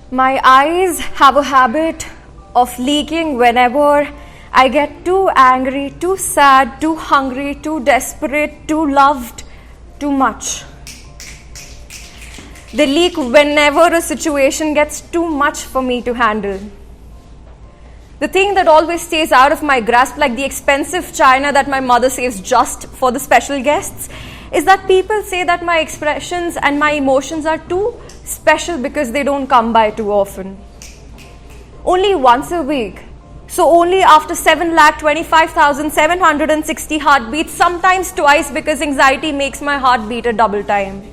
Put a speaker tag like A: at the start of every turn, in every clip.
A: My eyes have a habit of leaking whenever I get too angry, too sad, too hungry, too desperate, too loved, too much. They leak whenever a situation gets too much for me to handle. The thing that always stays out of my grasp, like the expensive china that my mother saves just for the special guests, is that people say that my expressions and my emotions are too special because they don't come by too often. Only once a week. So only after 7,25,760 heartbeats, sometimes twice because anxiety makes my heart beat a double time.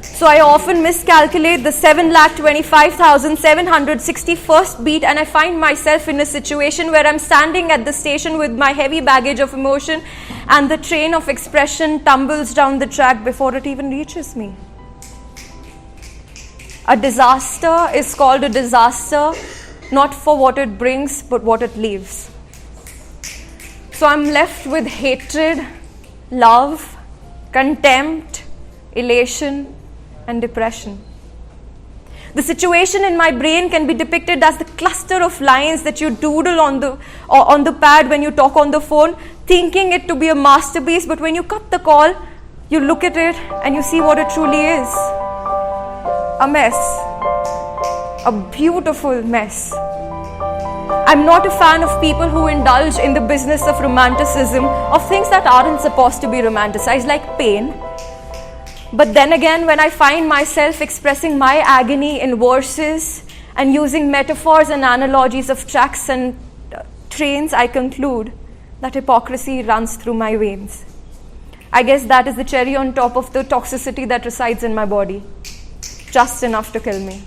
A: So I often miscalculate the 7,25,761st beat, and I find myself in a situation where I'm standing at the station with my heavy baggage of emotion, and the train of expression tumbles down the track before it even reaches me. A disaster is called a disaster not for what it brings, but what it leaves. So I'm left with hatred, love, contempt, elation, and depression. The situation in my brain can be depicted as the cluster of lines that you doodle on the pad when you talk on the phone, thinking it to be a masterpiece, but when you cut the call, you look at it and you see what it truly is. A mess. A beautiful mess. I'm not a fan of people who indulge in the business of romanticism, of things that aren't supposed to be romanticized, like pain. But then again, when I find myself expressing my agony in verses and using metaphors and analogies of tracks and trains, I conclude that hypocrisy runs through my veins. I guess that is the cherry on top of the toxicity that resides in my body. Just enough to kill me.